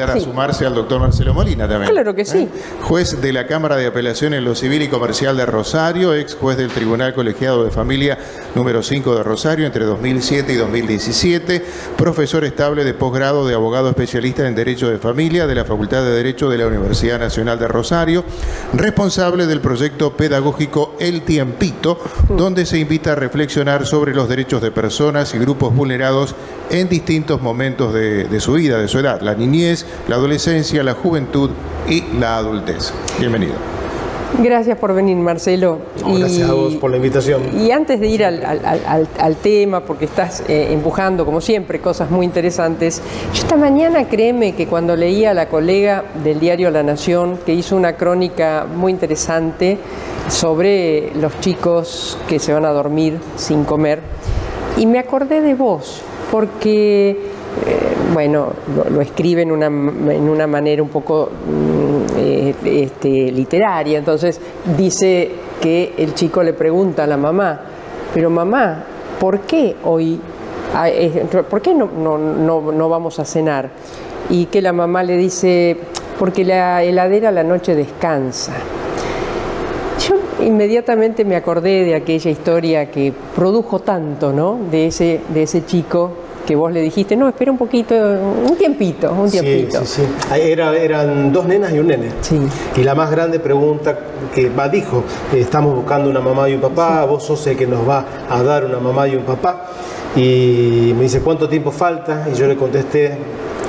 invitar a sumarse al doctor Marcelo Molina también. Claro que sí. Juez de la Cámara de Apelación en lo Civil y Comercial de Rosario, ex juez del Tribunal Colegiado de Familia número 5 de Rosario entre 2007 y 2017, profesor estable de posgrado de abogado especialista en Derecho de Familia de la Facultad de Derecho de la Universidad Nacional de Rosario, responsable del proyecto pedagógico El Tiempito, donde se invita a reflexionar sobre los derechos de personas y grupos vulnerados en distintos momentos de su vida, de su edad, la niñez, la adolescencia, la juventud y la adultez. Bienvenido. Gracias por venir, Marcelo. Gracias a vos por la invitación. Y antes de ir al tema, porque estás empujando, como siempre, cosas muy interesantes, yo esta mañana, créeme que cuando leía a la colega del diario La Nación, que hizo una crónica muy interesante sobre los chicos que se van a dormir sin comer, y me acordé de vos, porque bueno, lo escribe en una manera un poco literaria. Entonces dice que el chico le pregunta a la mamá, pero mamá, ¿por qué hoy, por qué no vamos a cenar? Y que la mamá le dice, porque la heladera a la noche descansa. Yo inmediatamente me acordé de aquella historia que produjo tanto, ¿no? De ese chico que vos le dijiste, no, espera un poquito, un tiempito. Sí. Eran dos nenas y un nene. Sí. Y la más grande pregunta dijo, estamos buscando una mamá y un papá, vos sos el que nos va a dar una mamá y un papá. Y me dice, ¿cuánto tiempo falta? Y yo le contesté,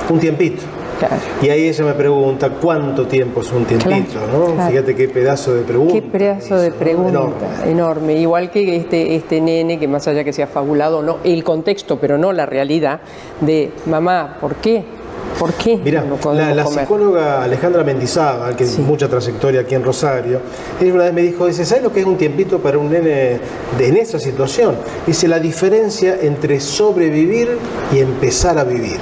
un tiempito. Claro. Y ahí ella me pregunta, ¿cuánto tiempo es un tiempito? Claro, ¿no? Claro. Fíjate qué pedazo de pregunta. Qué pedazo de pregunta, enorme. Igual que este nene, que más allá que sea fabulado, no el contexto, pero no la realidad, de mamá, ¿por qué? ¿Por qué? Mira, la psicóloga Alejandra Mendizábal, que tiene mucha trayectoria aquí en Rosario, ella una vez me dijo, dice, ¿sabes lo que es un tiempito para un nene en esa situación? Dice, la diferencia entre sobrevivir y empezar a vivir.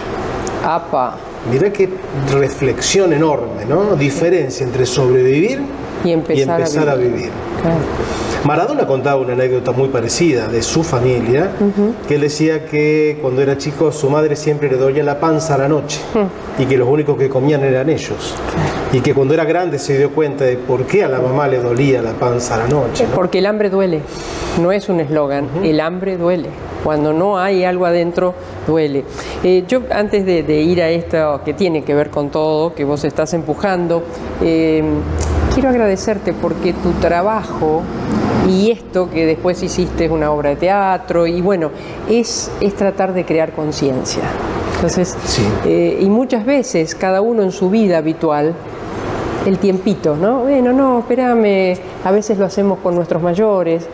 ¡Apa! Mirá qué reflexión enorme, ¿no? Diferencia entre sobrevivir y empezar a vivir. Claro. Maradona contaba una anécdota muy parecida de su familia, que él decía que cuando era chico su madre siempre le dolía la panza a la noche y que los únicos que comían eran ellos. Y que cuando era grande se dio cuenta de por qué a la mamá le dolía la panza a la noche, ¿no? Porque el hambre duele, no es un eslogan, el hambre duele. Cuando no hay algo adentro, duele. Yo antes de ir a esto que tiene que ver con todo, que vos estás empujando, quiero agradecerte porque tu trabajo y esto que después hiciste es una obra de teatro y bueno, es tratar de crear conciencia. Entonces, sí. Y muchas veces cada uno en su vida habitual, el tiempito, ¿no? Bueno, no, espérame, a veces lo hacemos con nuestros mayores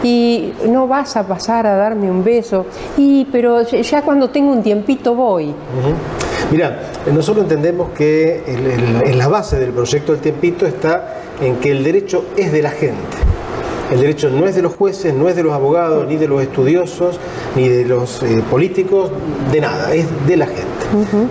y no vas a pasar a darme un beso, pero ya cuando tengo un tiempito voy. Mira, nosotros entendemos que en la base del proyecto El Tiempito está en que el derecho es de la gente. El derecho no es de los jueces, no es de los abogados, ni de los estudiosos, ni de los políticos, de nada, es de la gente.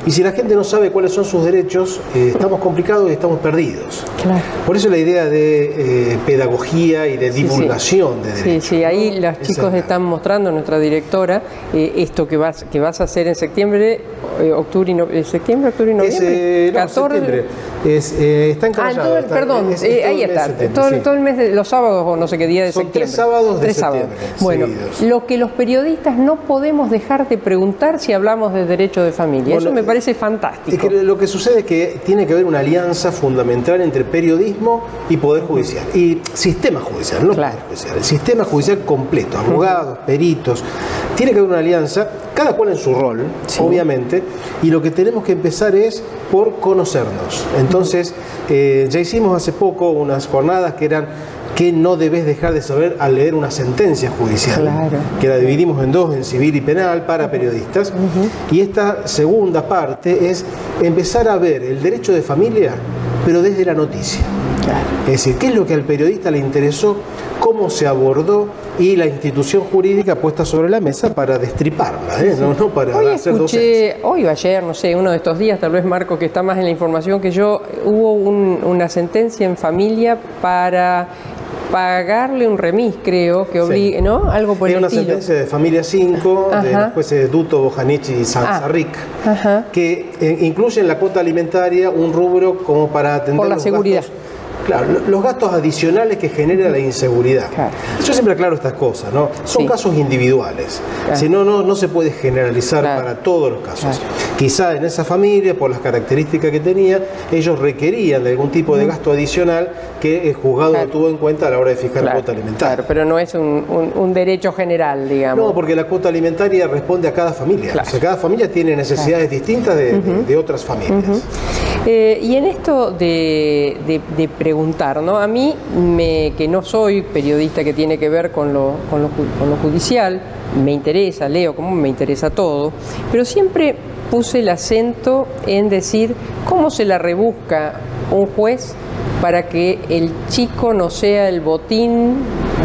Y si la gente no sabe cuáles son sus derechos, estamos complicados y estamos perdidos. Claro. Por eso la idea de pedagogía y de divulgación de derechos. Sí, ahí los chicos están mostrando, nuestra directora, esto que vas a hacer en septiembre, octubre y noviembre. 14. Está encargado. Perdón, ahí está. Todo el mes de los sábados o no sé qué día de septiembre. 3 sábados de septiembre. Bueno, lo que los periodistas no podemos dejar de preguntar si hablamos de derecho de familia. Bueno, eso me parece fantástico. Es que lo que sucede es que tiene que haber una alianza fundamental entre periodismo y Poder Judicial. Y sistema judicial, no Poder Judicial. El sistema judicial completo, abogados, peritos. Tiene que haber una alianza, cada cual en su rol, obviamente. Y lo que tenemos que empezar es por conocernos. Entonces, ya hicimos hace poco unas jornadas que eran ¿qué no debes dejar de saber al leer una sentencia judicial? Claro. Que la dividimos en dos, en civil y penal, para periodistas. Y esta segunda parte es empezar a ver el derecho de familia, pero desde la noticia. Claro. Es decir, ¿qué es lo que al periodista le interesó? ¿Cómo se abordó? Y la institución jurídica puesta sobre la mesa para destriparla, no para hacer docencia. Hoy o ayer, no sé, uno de estos días, tal vez Marco, que está más en la información que yo, hubo una sentencia en familia para pagarle un remis, creo, que obligue, ¿no? Algo por el estilo. Hay una sentencia de Familia 5 de los jueces Duto, Bojanic y Sanzarric, que incluye en la cuota alimentaria un rubro como para atender por la seguridad. Claro, los gastos adicionales que genera la inseguridad. Claro. Yo siempre aclaro estas cosas, ¿no? Son casos individuales. Claro. Si no, no se puede generalizar para todos los casos. Claro. Quizá en esa familia, por las características que tenía, ellos requerían de algún tipo de gasto adicional que el juzgado no tuvo en cuenta a la hora de fijar la cuota alimentaria. Claro, pero no es un derecho general, digamos. No, porque la cuota alimentaria responde a cada familia. Claro. O sea, cada familia tiene necesidades distintas de otras familias. Y en esto de preguntar, ¿no? A mí, que no soy periodista que tiene que ver con lo judicial, me interesa, leo como me interesa todo, pero siempre puse el acento en decir cómo se la rebusca un juez para que el chico no sea el botín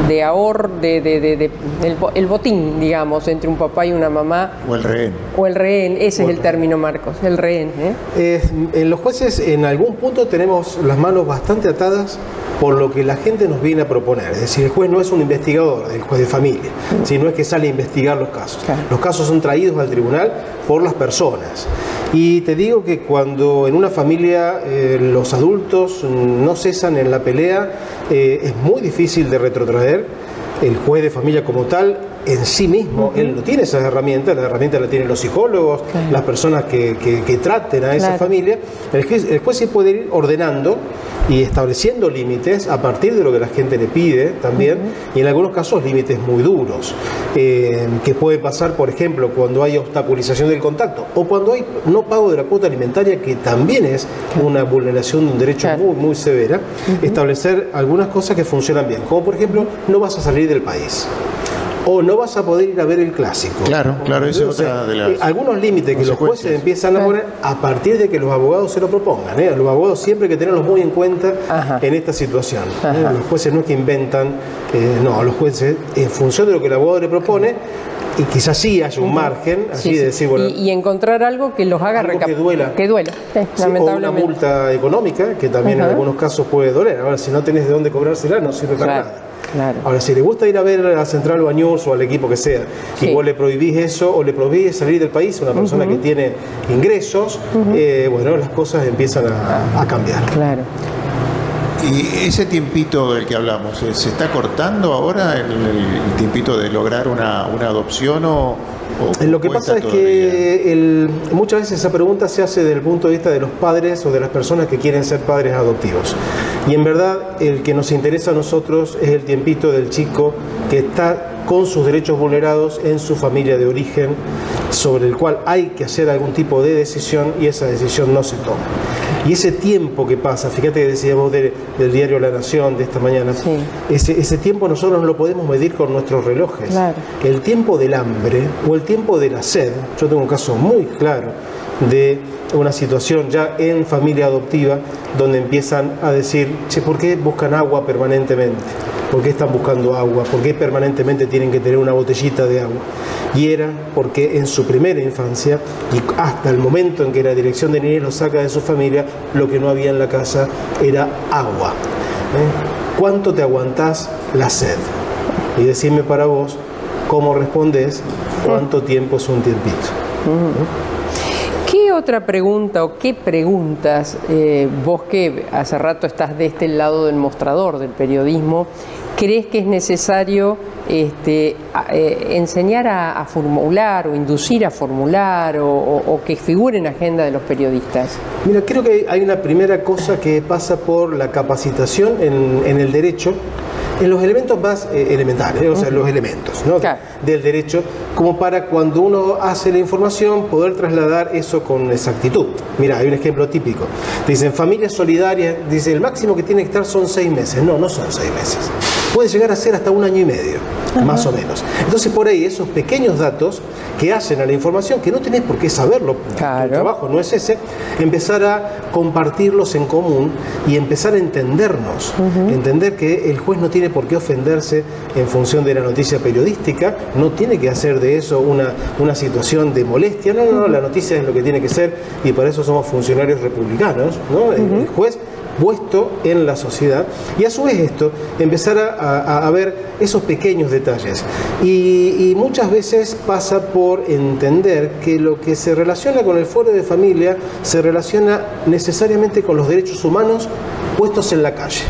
de ahorro, el botín, digamos, entre un papá y una mamá. O el rehén. O el rehén, ese es el término, Marcos, el rehén. En los jueces, en algún punto, tenemos las manos bastante atadas por lo que la gente nos viene a proponer. Es decir, el juez no es un investigador, el juez de familia, sino es que sale a investigar los casos. Claro. Los casos son traídos al tribunal por las personas. Y te digo que cuando en una familia los adultos no cesan en la pelea, es muy difícil de retrotraer. El juez de familia como tal, en sí mismo, él no tiene esas herramientas, las herramientas las tienen los psicólogos, las personas que traten a esa familia. El juez sí puede ir ordenando y estableciendo límites a partir de lo que la gente le pide también, y en algunos casos límites muy duros, que puede pasar, por ejemplo, cuando hay obstaculización del contacto o cuando hay no pago de la cuota alimentaria, que también es una vulneración de un derecho muy, muy severa. Establecer algunas cosas que funcionan bien, como por ejemplo, no vas a salir del país, o no vas a poder ir a ver el clásico. Claro, eso es otra de las algunos límites que los jueces empiezan a poner a partir de que los abogados se lo propongan. Los abogados siempre hay que tenerlos muy en cuenta en esta situación. Los jueces no es que inventan, no, los jueces, en función de lo que el abogado le propone, y quizás sí haya un margen, así de decir, bueno, y encontrar algo que los haga que duela. Lamentablemente. O una multa económica, que también en algunos casos puede doler. Ahora, si no tenés de dónde cobrársela, no sirve para nada. Claro. Ahora, si le gusta ir a ver a Central Bañurs o al equipo que sea, y vos le prohibís eso o le prohibís salir del país a una persona que tiene ingresos, bueno, las cosas empiezan a cambiar. Claro. Y ese tiempito del que hablamos, ¿se está cortando ahora el tiempito de lograr una adopción o lo que pasa es que muchas veces esa pregunta se hace desde el punto de vista de los padres o de las personas que quieren ser padres adoptivos. Y en verdad el que nos interesa a nosotros es el tiempito del chico que está con sus derechos vulnerados en su familia de origen, sobre el cual hay que hacer algún tipo de decisión y esa decisión no se toma. Y ese tiempo que pasa, fíjate que decíamos del diario La Nación de esta mañana, ese tiempo nosotros no lo podemos medir con nuestros relojes. Claro. El tiempo del hambre o el tiempo de la sed, yo tengo un caso muy claro de una situación ya en familia adoptiva donde empiezan a decir, che, ¿por qué buscan agua permanentemente? ¿Por qué están buscando agua? ¿Por qué permanentemente tienen que tener una botellita de agua? Y era porque en su primera infancia y hasta el momento en que la dirección de niñez lo saca de su familia, lo que no había en la casa era agua. ¿Cuánto te aguantás la sed? Y decime para vos, ¿cómo respondés? ¿Cuánto tiempo es un tiempito? ¿Qué otra pregunta o qué preguntas, vos que hace rato estás de este lado del mostrador del periodismo, crees que es necesario enseñar a formular o inducir a formular o que figure en la agenda de los periodistas? Mira, creo que hay una primera cosa que pasa por la capacitación en el derecho, en los elementos más elementales, o sea, los elementos, ¿no? Claro. Del derecho, como para cuando uno hace la información poder trasladar eso con exactitud. Mira, hay un ejemplo típico. Dicen familia solidaria, dice el máximo que tiene que estar son 6 meses. No, no son 6 meses. Puede llegar a ser hasta 1 año y medio, más o menos. Entonces, por ahí, esos pequeños datos que hacen a la información, que no tenés por qué saberlo, claro, el trabajo no es ese, empezar a compartirlos en común y empezar a entendernos. Entender que el juez no tiene por qué ofenderse en función de la noticia periodística, no tiene que hacer de eso una situación de molestia. No, la noticia es lo que tiene que ser y para eso somos funcionarios republicanos, ¿no? El juez puesto en la sociedad, y a su vez esto, empezar a ver esos pequeños detalles. Y muchas veces pasa por entender que lo que se relaciona con el fuero de familia se relaciona necesariamente con los derechos humanos puestos en la calle.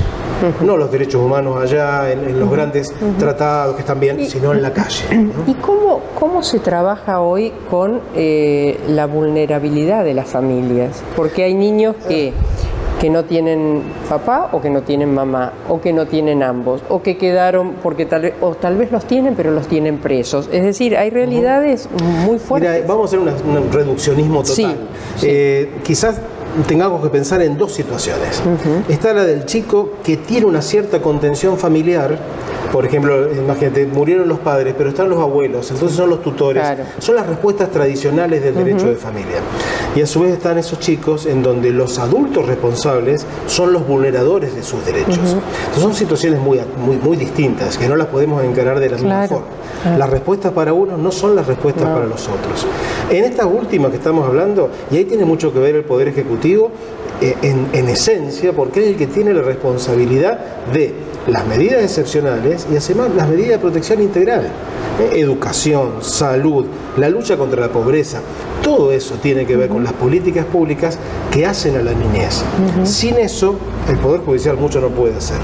No los derechos humanos allá en los grandes tratados que están bien, sino en la calle, ¿no? ¿Y cómo se trabaja hoy con la vulnerabilidad de las familias? Porque hay niños que no tienen papá o que no tienen mamá, o que no tienen ambos, o que quedaron porque tal vez los tienen, pero los tienen presos. Es decir, hay realidades muy fuertes. Mira, vamos a hacer un reduccionismo total. Sí. Quizás tengamos que pensar en dos situaciones. Está la del chico que tiene una cierta contención familiar. Por ejemplo, imagínate, murieron los padres, pero están los abuelos, entonces son los tutores. Claro. Son las respuestas tradicionales del derecho de familia. Y a su vez están esos chicos en donde los adultos responsables son los vulneradores de sus derechos. Entonces son situaciones muy distintas, que no las podemos encarar de la misma forma. Las respuestas para unos no son las respuestas para los otros. En esta última que estamos hablando, y ahí tiene mucho que ver el Poder Ejecutivo, en esencia, porque es el que tiene la responsabilidad de las medidas excepcionales y además las medidas de protección integral, educación, salud, la lucha contra la pobreza. Todo eso tiene que ver con las políticas públicas que hacen a la niñez. Sin eso, el Poder Judicial mucho no puede hacer.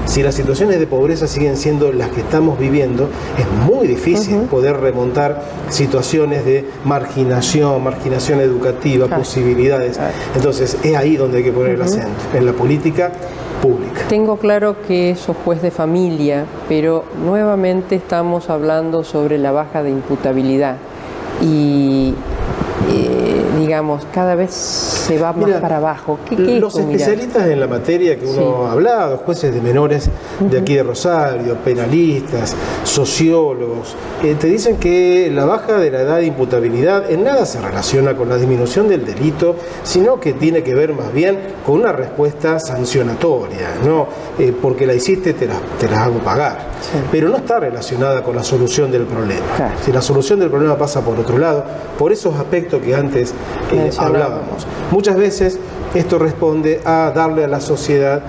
Si las situaciones de pobreza siguen siendo las que estamos viviendo, es muy difícil poder remontar situaciones de marginación educativa, posibilidades. Entonces, es ahí donde hay que poner el acento, en la política pública. Tengo claro que sos juez de familia, pero nuevamente estamos hablando sobre la baja de imputabilidad y digamos, cada vez se va más para abajo. ¿Qué los especialistas en la materia que uno ha hablado, jueces de menores de aquí de Rosario, penalistas, sociólogos, te dicen que la baja de la edad de imputabilidad en nada se relaciona con la disminución del delito, sino que tiene que ver más bien con una respuesta sancionatoria, ¿no? Porque la hiciste, te las hago pagar. Pero no está relacionada con la solución del problema. Si la solución del problema pasa por otro lado, por esos aspectos que antes hablábamos. Muchas veces esto responde a darle a la sociedad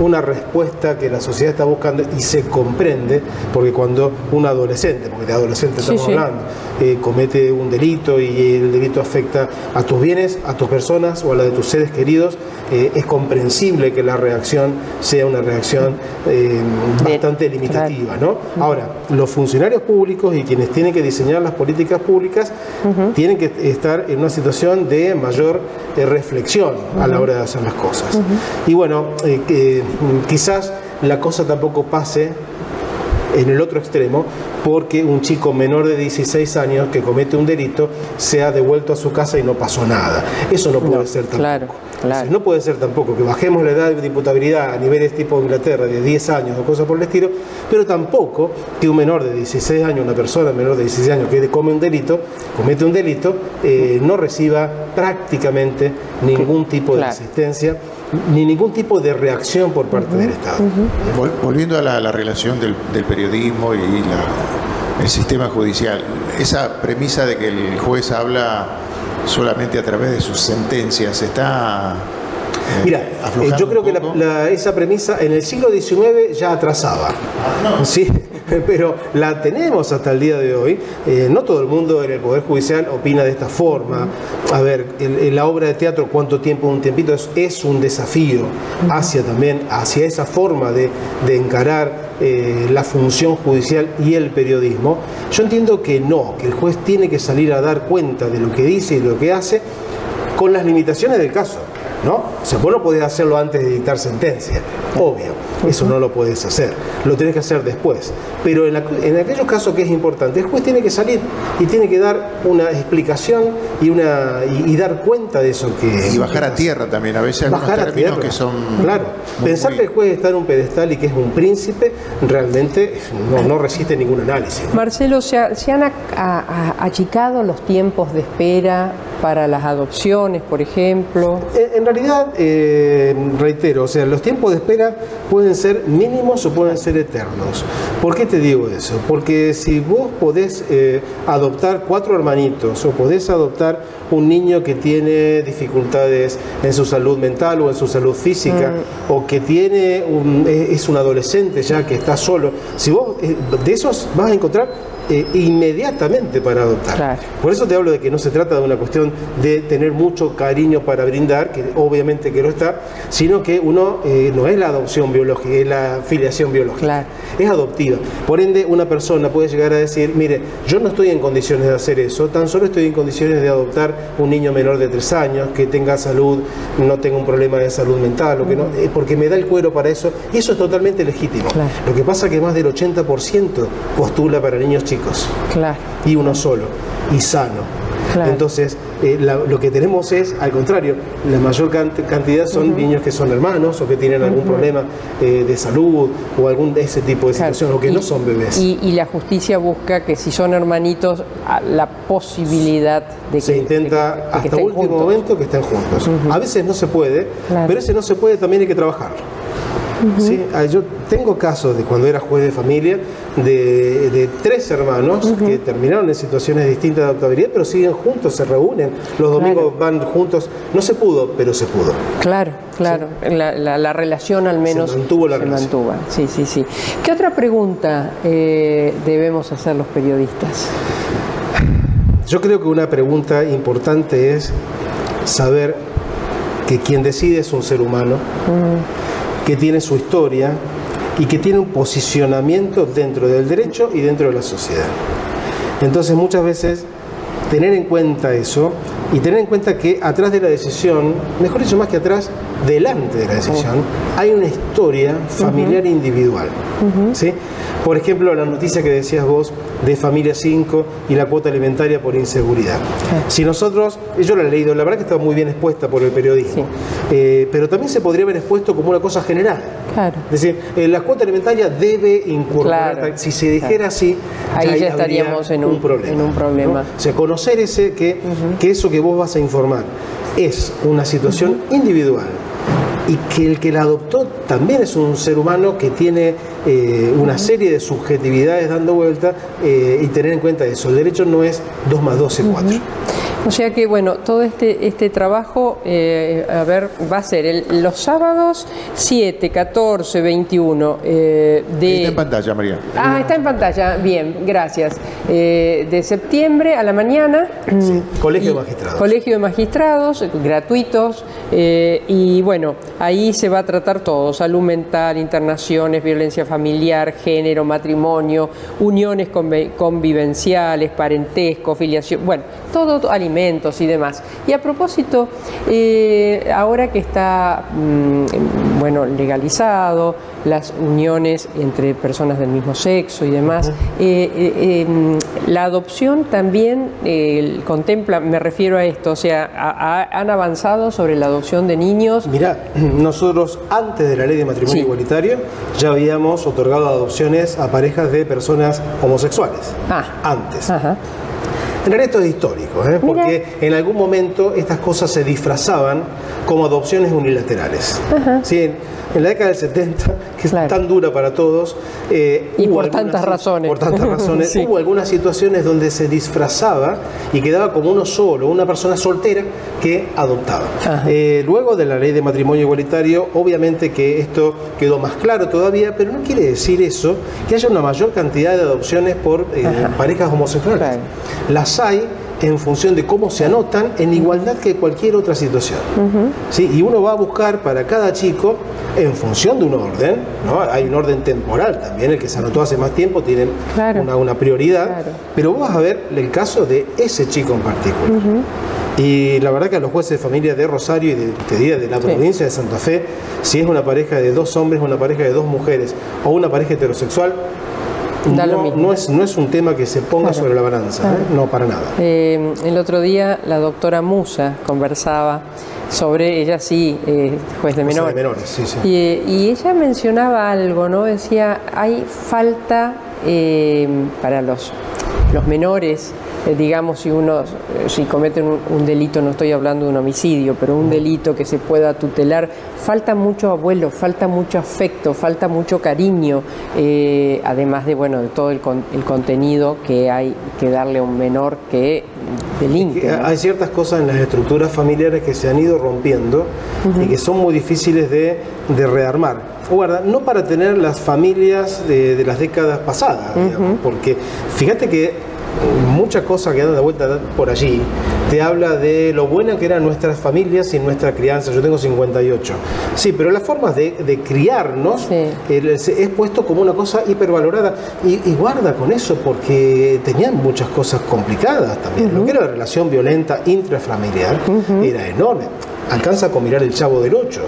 una respuesta que la sociedad está buscando y se comprende, porque cuando un adolescente, porque de adolescente estamos hablando, comete un delito y el delito afecta a tus bienes, a tus personas o a la de tus seres queridos, es comprensible que la reacción sea una reacción bastante limitativa, ¿no? Ahora, los funcionarios públicos y quienes tienen que diseñar las políticas públicas tienen que estar en una situación de mayor reflexión a la hora de hacer las cosas. Y bueno, quizás la cosa tampoco pase en el otro extremo, porque un chico menor de 16 años que comete un delito sea devuelto a su casa y no pasó nada. Eso no puede ser tampoco. Claro. No puede ser tampoco que bajemos la edad de imputabilidad a niveles tipo Inglaterra de 10 años o cosas por el estilo, pero tampoco que un menor de 16 años, una persona menor de 16 años que comete un delito, no reciba prácticamente ningún tipo de asistencia ni ningún tipo de reacción por parte del Estado. Volviendo a la relación del periodismo y el sistema judicial, esa premisa de que el juez habla solamente a través de sus sentencias está Mira, yo creo que esa premisa en el siglo XIX ya atrasaba. Sí, pero la tenemos hasta el día de hoy. No todo el mundo en el Poder Judicial opina de esta forma. A ver, la obra de teatro, ¿cuánto tiempo? Un tiempito es un desafío hacia esa forma de encarar la función judicial y el periodismo. Yo entiendo que no, que el juez tiene que salir a dar cuenta de lo que dice y lo que hace con las limitaciones del caso, ¿no? O sea, vos no podés hacerlo antes de dictar sentencia, obvio, eso no lo podés hacer, lo tenés que hacer después. Pero en aquellos casos que es importante, el juez tiene que salir y tiene que dar una explicación y dar cuenta de eso que... Y bajar a tierra también, a veces algunos términos que son... Claro, pensar que el juez está en un pedestal y que es un príncipe, realmente no resiste ningún análisis. Marcelo, ¿se han achicado los tiempos de espera para las adopciones, por ejemplo? En realidad, reitero, o sea, los tiempos de espera pueden ser mínimos o pueden ser eternos. ¿Por qué te digo eso? Porque si vos podés adoptar 4 hermanitos o podés adoptar un niño que tiene dificultades en su salud mental o en su salud física, o que tiene es un adolescente ya que está solo, si vos de esos vas a encontrar inmediatamente para adoptar. Claro. Por eso te hablo de que no se trata de una cuestión de tener mucho cariño para brindar, que obviamente que lo está, sino que uno no es la adopción biológica, es la filiación biológica, claro, es adoptiva. Por ende, una persona puede llegar a decir, mire, yo no estoy en condiciones de hacer eso, tan solo estoy en condiciones de adoptar un niño menor de 3 años, que tenga salud, no tenga un problema de salud mental, o que no, porque me da el cuero para eso, y eso es totalmente legítimo. Claro. Lo que pasa es que más del 80% postula para niños chicos. claro. Y uno solo, y sano. Claro. Entonces, lo que tenemos es, al contrario, la mayor cantidad son niños que son hermanos o que tienen algún problema de salud o algún de ese tipo de situaciones, o que no son bebés. Y la justicia busca que si son hermanitos, la posibilidad de que se intenta de que hasta estén último juntos. momento que estén juntos. A veces no se puede, Claro. pero ese no se puede también hay que trabajar. ¿Sí? Yo tengo casos de cuando era juez de familia de 3 hermanos que terminaron en situaciones distintas de adoptabilidad, pero siguen juntos, se reúnen, los domingos van juntos. No se pudo, pero se pudo. Claro, claro. Sí. La relación al menos se mantuvo. La relación. Mantuvo. Sí, sí, sí. ¿Qué otra pregunta debemos hacer los periodistas? Yo creo que una pregunta importante es saber que quien decide es un ser humano, que tiene su historia y que tiene un posicionamiento dentro del derecho y dentro de la sociedad. Entonces, muchas veces tener en cuenta eso y tener en cuenta que atrás de la decisión, mejor dicho, más que atrás, delante de la decisión, hay una historia familiar individual. ¿Sí? Por ejemplo, la noticia que decías vos de Familia 5 y la cuota alimentaria por inseguridad. Si nosotros, yo la he leído, la verdad que está muy bien expuesta por el periodismo, pero también se podría haber expuesto como una cosa general. Claro. Es decir, la cuota alimentaria debe incorporar, claro, si se dijera así, ahí ya estaríamos en un problema. ¿no? O sea, conocer que eso que vos vas a informar es una situación individual, y que el que la adoptó también es un ser humano que tiene una serie de subjetividades dando vuelta, y tener en cuenta eso. El derecho no es 2 más 2 es 4. O sea que, bueno, todo este trabajo, va a ser los sábados 7, 14, 21 Está en pantalla, María. Ah, está en pantalla. Bien, gracias. De septiembre a la mañana. Sí, Colegio de Magistrados. Colegio de Magistrados, gratuitos. Y bueno, ahí se va a tratar todo: salud mental, internaciones, violencia familiar, género, matrimonio, uniones convivenciales, parentesco, filiación, bueno, todo, alimentos y demás. Y a propósito, ahora que está legalizado las uniones entre personas del mismo sexo y demás, la adopción también contempla, me refiero a esto, o sea, han avanzado sobre la adopción de niños. Mirá, nosotros antes de la ley de matrimonio igualitario ya habíamos otorgado adopciones a parejas de personas homosexuales. Antes. Ajá. En realidad esto es histórico, porque en algún momento estas cosas se disfrazaban como adopciones unilaterales. ¿Sí? En la década del 70, que es tan dura para todos, y por tantas razones. Por tantas razones, sí. Hubo algunas situaciones donde se disfrazaba y quedaba como uno solo, una persona soltera que adoptaba. Luego de la ley de matrimonio igualitario, obviamente que esto quedó más claro todavía, pero no quiere decir eso que haya una mayor cantidad de adopciones por parejas homosexuales. Claro. Las hay en función de cómo se anotan, en igualdad que cualquier otra situación. ¿Sí? Y uno va a buscar para cada chico en función de un orden, ¿no? Hay un orden temporal también, el que se anotó hace más tiempo tiene una prioridad, pero vos vas a ver el caso de ese chico en particular. Y la verdad que a los jueces de familia de Rosario y de la provincia de Santa Fe, si es una pareja de 2 hombres, una pareja de 2 mujeres o una pareja heterosexual, no es un tema que se ponga sobre la balanza, no, para nada. El otro día la doctora Musa conversaba sobre, ella juez de menores. Sí. Y ella mencionaba algo, ¿no? Decía, hay falta para los menores digamos, si cometen un delito, no estoy hablando de un homicidio, pero un delito que se pueda tutelar, falta mucho abuelo, falta mucho afecto, falta mucho cariño, además de, bueno, de todo el contenido que hay que darle a un menor que delinque, ¿no? Hay ciertas cosas en las estructuras familiares que se han ido rompiendo y que son muy difíciles de rearmar. Guarda, no para tener las familias de las décadas pasadas, digamos, porque fíjate que muchas cosas que dan de vuelta por allí te habla de lo buena que eran nuestras familias y nuestra crianza. Yo tengo 58. Sí, pero las formas de criarnos es puesto como una cosa hipervalorada. Y guarda con eso, porque tenían muchas cosas complicadas también. Lo que era la relación violenta intrafamiliar era enorme. Alcanza con mirar El Chavo del Ocho,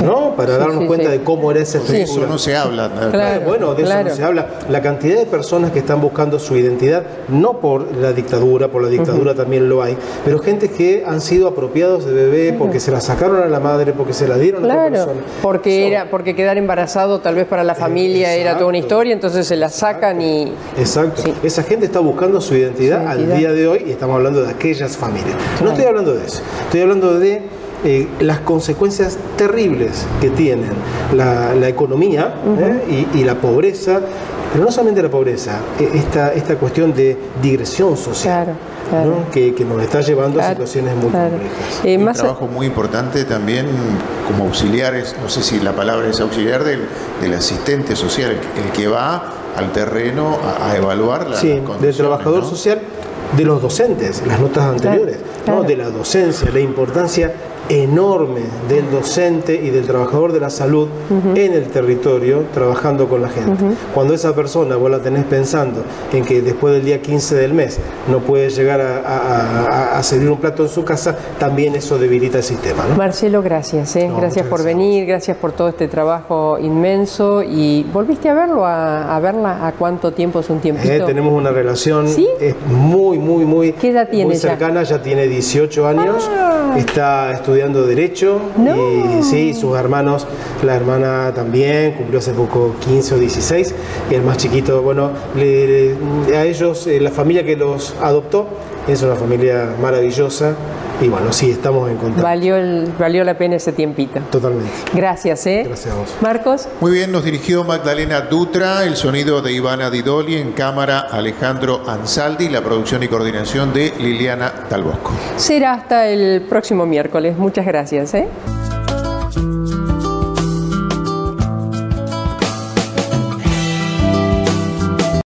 ¿no? Para darnos cuenta de cómo era esa estructura. De eso no se habla. Claro, bueno, de eso no se habla. La cantidad de personas que están buscando su identidad, no por la dictadura también lo hay, pero gente que han sido apropiados de bebé porque se la sacaron a la madre, porque se la dieron a otra persona. Porque quedar embarazado tal vez para la familia era toda una historia, entonces se la sacan y... Exacto. Sí. Esa gente está buscando su identidad al día de hoy y estamos hablando de aquellas familias. No estoy hablando de eso, estoy hablando de las consecuencias terribles que tienen la economía y la pobreza, pero no solamente la pobreza, esta cuestión de digresión social, ¿no? que nos está llevando a situaciones muy complejas. Un trabajo muy importante también como auxiliares, no sé si la palabra es auxiliar, del asistente social, el que va al terreno a evaluar las condiciones, del trabajador social, de los docentes, las notas anteriores, ¿no? De la docencia, la importancia enorme del docente y del trabajador de la salud en el territorio, trabajando con la gente. Cuando esa persona vos la tenés pensando en que después del día 15 del mes no puede llegar a servir un plato en su casa, también eso debilita el sistema, ¿no? Marcelo, gracias, gracias por venir, gracias por todo este trabajo inmenso. ¿Y volviste a verlo, a verla? ¿A cuánto tiempo? ¿Es un tiempito? Tenemos una relación muy ¿Qué edad tiene muy cercana, ya tiene 18 años, está estudiando Derecho y sí, sus hermanos, la hermana también cumplió hace poco 15 o 16 y el más chiquito, bueno, a ellos, la familia que los adoptó es una familia maravillosa y bueno, sí, estamos en contacto. Valió la pena ese tiempito. Totalmente. Gracias, Gracias a vos. Marcos. Muy bien, nos dirigió Magdalena Dutra, el sonido de Ivana Didoli, en cámara Alejandro Ansaldi, la producción y coordinación de Liliana Talbosco. Será hasta el próximo miércoles. Muchas gracias,